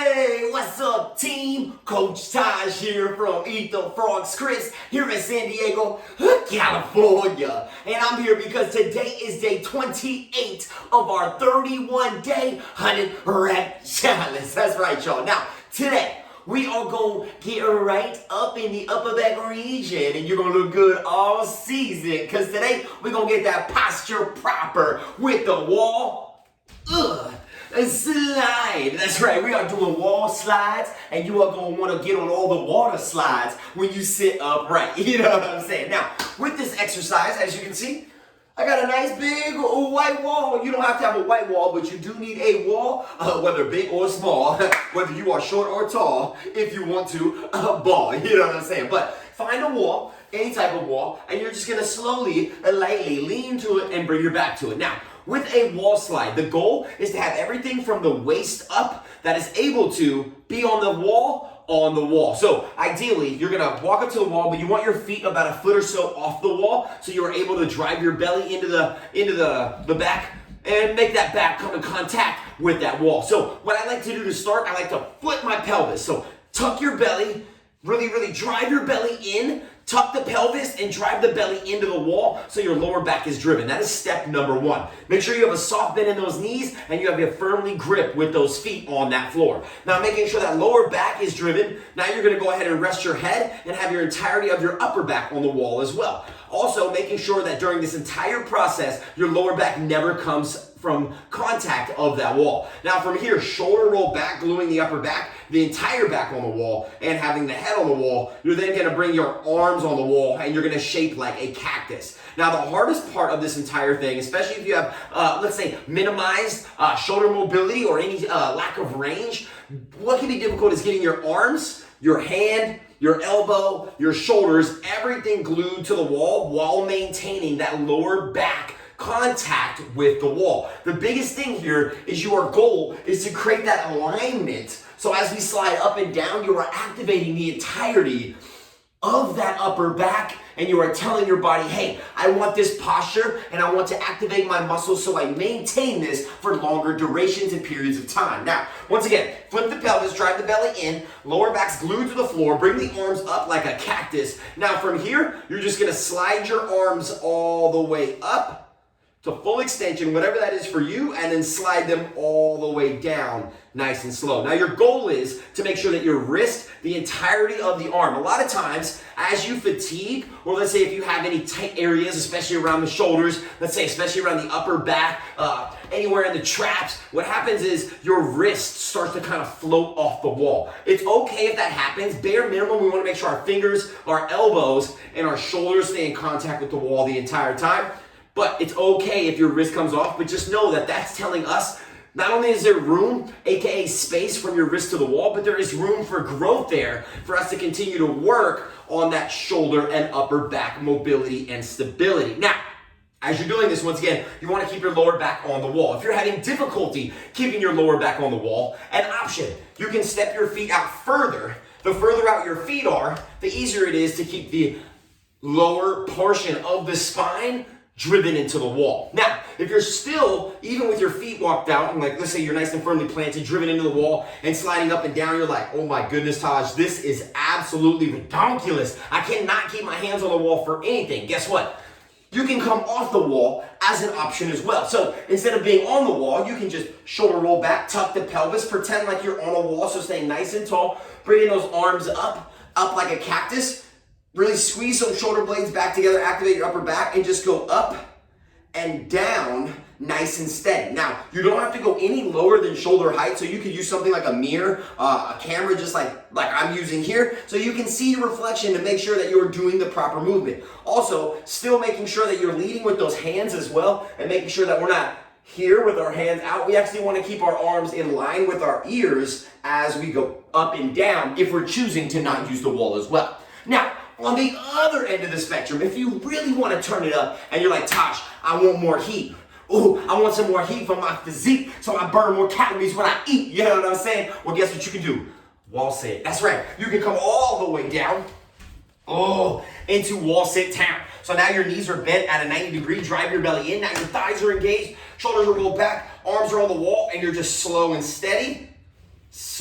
Hey, what's up, team? Coach Taj here from ETFF Scripps here in San Diego, California. And I'm here because today is day 28 of our 31-day 100-rep challenge. That's right, y'all. Now, today, we are going to get right up in the upper back region, and you're going to look good all season, because today we're going to get that posture proper with the wall slide. That's right, we are doing wall slides, and you are going to want to get on all the water slides when you sit upright. You know what I'm saying? Now, with this exercise, as you can see, I got a nice big white wall. You don't have to have a white wall, but you do need a wall, whether big or small, whether you are short or tall, if you want to ball. You know what I'm saying? But find a wall, any type of wall, and you're just going to slowly, lightly lean to it and bring your back to it. Now, with a wall slide, the goal is to have everything from the waist up that is able to be on the wall. So ideally, you're gonna walk up to the wall, but you want your feet about a foot or so off the wall, so you're able to drive your belly into the back and make that back come in contact with that wall. So what I like to do to start, I like to flip my pelvis. So tuck your belly, really drive your belly in, tuck the pelvis and drive the belly into the wall so your lower back is driven. That is step number one. Make sure you have a soft bend in those knees and you have a firmly grip with those feet on that floor. Now, making sure that lower back is driven, now you're going to go ahead and rest your head and have your entirety of your upper back on the wall as well. Also, making sure that during this entire process, your lower back never comes from contact of that wall. Now from here, shoulder roll back, gluing the upper back, the entire back on the wall, and having the head on the wall. You're then gonna bring your arms on the wall and you're gonna shape like a cactus. Now the hardest part of this entire thing, especially if you have, let's say, minimized shoulder mobility or any lack of range, what can be difficult is getting your arms, your hand, your elbow, your shoulders, everything glued to the wall while maintaining that lower back contact with the wall. The biggest thing here is your goal is to create that alignment. So as we slide up and down, you are activating the entirety of that upper back, and you are telling your body, hey, I want this posture and I want to activate my muscles so I maintain this for longer durations and periods of time. Now, once again, flip the pelvis, drive the belly in, lower back's glued to the floor, bring the arms up like a cactus. Now from here, you're just gonna slide your arms all the way up to full extension, whatever that is for you, and then slide them all the way down nice and slow. Now your goal is to make sure that your wrist, the entirety of the arm, a lot of times as you fatigue, or let's say if you have any tight areas, especially around the shoulders, let's say especially around the upper back, anywhere in the traps, what happens is your wrist starts to kind of float off the wall. It's okay if that happens. Bare minimum, we want to make sure our fingers, our elbows, and our shoulders stay in contact with the wall the entire time. But it's okay if your wrist comes off, but just know that that's telling us not only is there room, aka space from your wrist to the wall, but there is room for growth there for us to continue to work on that shoulder and upper back mobility and stability. Now, as you're doing this, once again, you want to keep your lower back on the wall. If you're having difficulty keeping your lower back on the wall, an option, you can step your feet out further. The further out your feet are, the easier it is to keep the lower portion of the spine driven into the wall. Now, if you're still, even with your feet walked out, and like, let's say you're nice and firmly planted, driven into the wall, and sliding up and down, you're like, oh my goodness, Taj, this is absolutely ridiculous. I cannot keep my hands on the wall for anything. Guess what? You can come off the wall as an option as well. So instead of being on the wall, you can just shoulder roll back, tuck the pelvis, pretend like you're on a wall, so staying nice and tall, bringing those arms up like a cactus. Really squeeze those shoulder blades back together, activate your upper back, and just go up and down nice and steady. Now, you don't have to go any lower than shoulder height, so you could use something like a mirror, a camera, just like I'm using here, so you can see your reflection to make sure that you're doing the proper movement. Also, still making sure that you're leading with those hands as well, and making sure that we're not here with our hands out. We actually want to keep our arms in line with our ears as we go up and down if we're choosing to not use the wall as well. Now, on the other end of the spectrum, if you really want to turn it up and you're like, Tosh, I want more heat. Ooh, I want some more heat for my physique so I burn more calories when I eat. You know what I'm saying? Well, guess what you can do? Wall sit. That's right. You can come all the way down, into wall sit town. So now your knees are bent at a 90-degree, drive your belly in. Now your thighs are engaged, shoulders are rolled back, arms are on the wall, and you're just slow and steady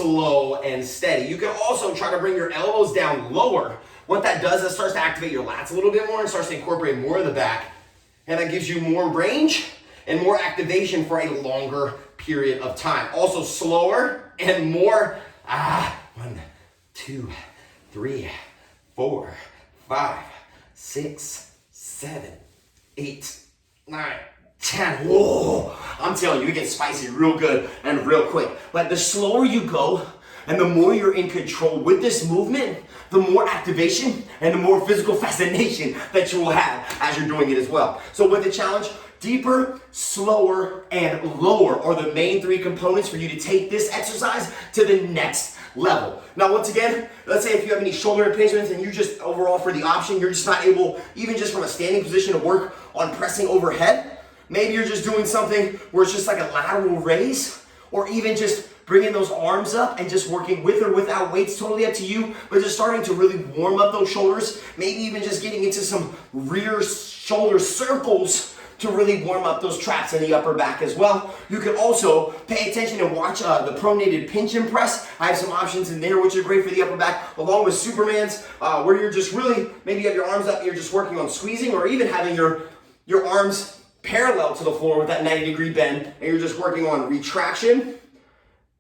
slow and steady. You can also try to bring your elbows down lower. What that does is starts to activate your lats a little bit more and starts to incorporate more of the back. And that gives you more range and more activation for a longer period of time. Also slower and more, 1, 2, 3, 4, 5, 6, 7, 8, 9, 10. Whoa, I'm telling you, it gets spicy real good and real quick. But the slower you go and the more you're in control with this movement, the more activation and the more physical fascination that you will have as you're doing it as well. So with the challenge, deeper, slower, and lower are the main 3 components for you to take this exercise to the next level. Now, once again, let's say if you have any shoulder impingements and you just overall for the option, you're just not able, even just from a standing position, to work on pressing overhead. Maybe you're just doing something where it's just like a lateral raise, or even just bringing those arms up and just working with or without weights, totally up to you, but just starting to really warm up those shoulders, maybe even just getting into some rear shoulder circles to really warm up those traps in the upper back as well. You can also pay attention and watch the pronated pinch and press. I have some options in there which are great for the upper back, along with Superman's, where you're just really, maybe you have your arms up, you're just working on squeezing, or even having your arms parallel to the floor with that 90-degree bend, and you're just working on retraction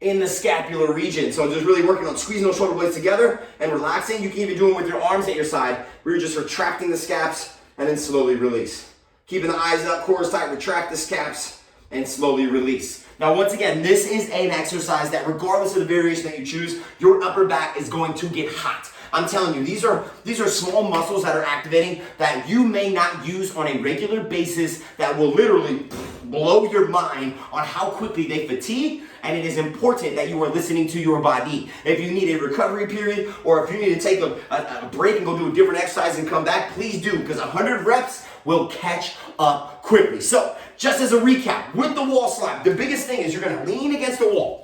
in the scapular region. So just really working on squeezing those shoulder blades together and relaxing. You can even do it with your arms at your side, where you're just retracting the scaps and then slowly release. Keeping the eyes up, core is tight, retract the scaps and slowly release. Now, once again, this is an exercise that regardless of the variation that you choose, your upper back is going to get hot. I'm telling you, these are small muscles that are activating that you may not use on a regular basis that will literally blow your mind on how quickly they fatigue, and it is important that you are listening to your body. If you need a recovery period, or if you need to take a break and go do a different exercise and come back, please do, because 100 reps will catch up quickly. So, just as a recap, with the wall slide, the biggest thing is you're gonna lean against the wall.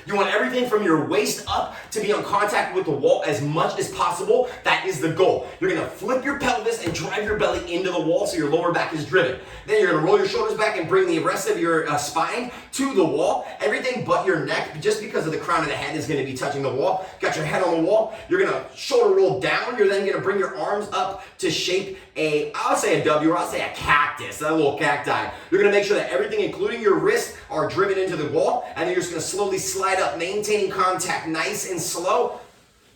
You want everything from your waist up to be on contact with the wall as much as possible. That is the goal. You're gonna flip your pelvis and drive your belly into the wall so your lower back is driven. Then you're gonna roll your shoulders back and bring the rest of your spine to the wall. Everything but your neck, just because of the crown of the head, is gonna be touching the wall. Got your head on the wall. You're gonna shoulder roll down. You're then gonna bring your arms up to shape I'll say a W, or I'll say a cactus, a little cacti. You're gonna make sure that everything, including your wrists, are driven into the wall, and then you're just gonna slowly slide up, maintaining contact nice and slow.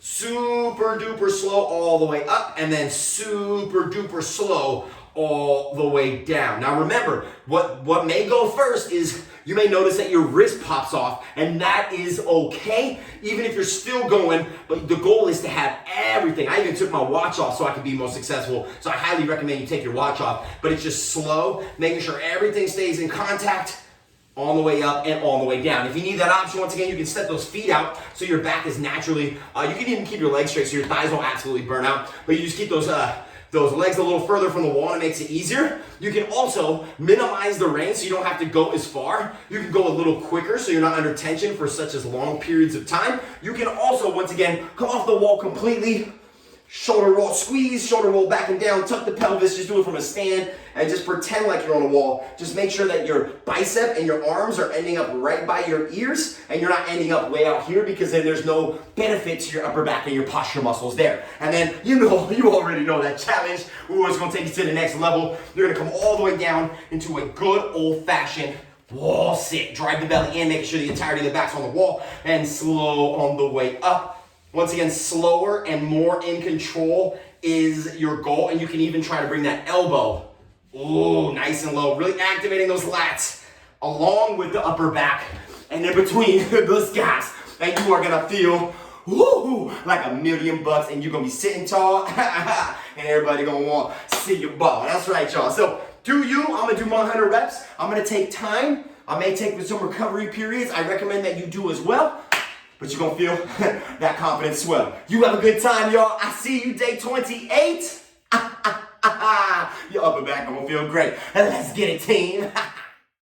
Super duper slow all the way up, and then super duper slow all the way down. Now remember, what may go first is you may notice that your wrist pops off, and that is okay, even if you're still going, but the goal is to have everything. I even took my watch off so I could be most successful, so I highly recommend you take your watch off, but it's just slow, making sure everything stays in contact all the way up and all the way down. If you need that option, once again, you can step those feet out so your back is naturally, you can even keep your legs straight so your thighs don't absolutely burn out, but you just keep those legs a little further from the wall, and it makes it easier. You can also minimize the range so you don't have to go as far. You can go a little quicker so you're not under tension for such as long periods of time. You can also, once again, come off the wall completely, shoulder roll, squeeze, shoulder roll back and down, tuck the pelvis, just do it from a stand, and just pretend like you're on a wall. Just make sure that your bicep and your arms are ending up right by your ears, and you're not ending up way out here, because then there's no benefit to your upper back and your posture muscles there. And then, you already know that challenge. Ooh, it's gonna take you to the next level. You're gonna come all the way down into a good old-fashioned wall sit. Drive the belly in, making sure the entirety of the back's on the wall, and slow on the way up. Once again, slower and more in control is your goal, and you can even try to bring that elbow, ooh, nice and low, really activating those lats along with the upper back and in between the scaps, and you are gonna feel woo, like $1,000,000, and you're gonna be sitting tall, and everybody gonna want to see your ball. That's right, y'all. So do you? I'm gonna do 100 reps. I'm gonna take time. I may take some recovery periods. I recommend that you do as well. But you're gonna feel that confidence swell. You have a good time, y'all. I see you day 28. Your upper back gonna feel great. Let's get it, team.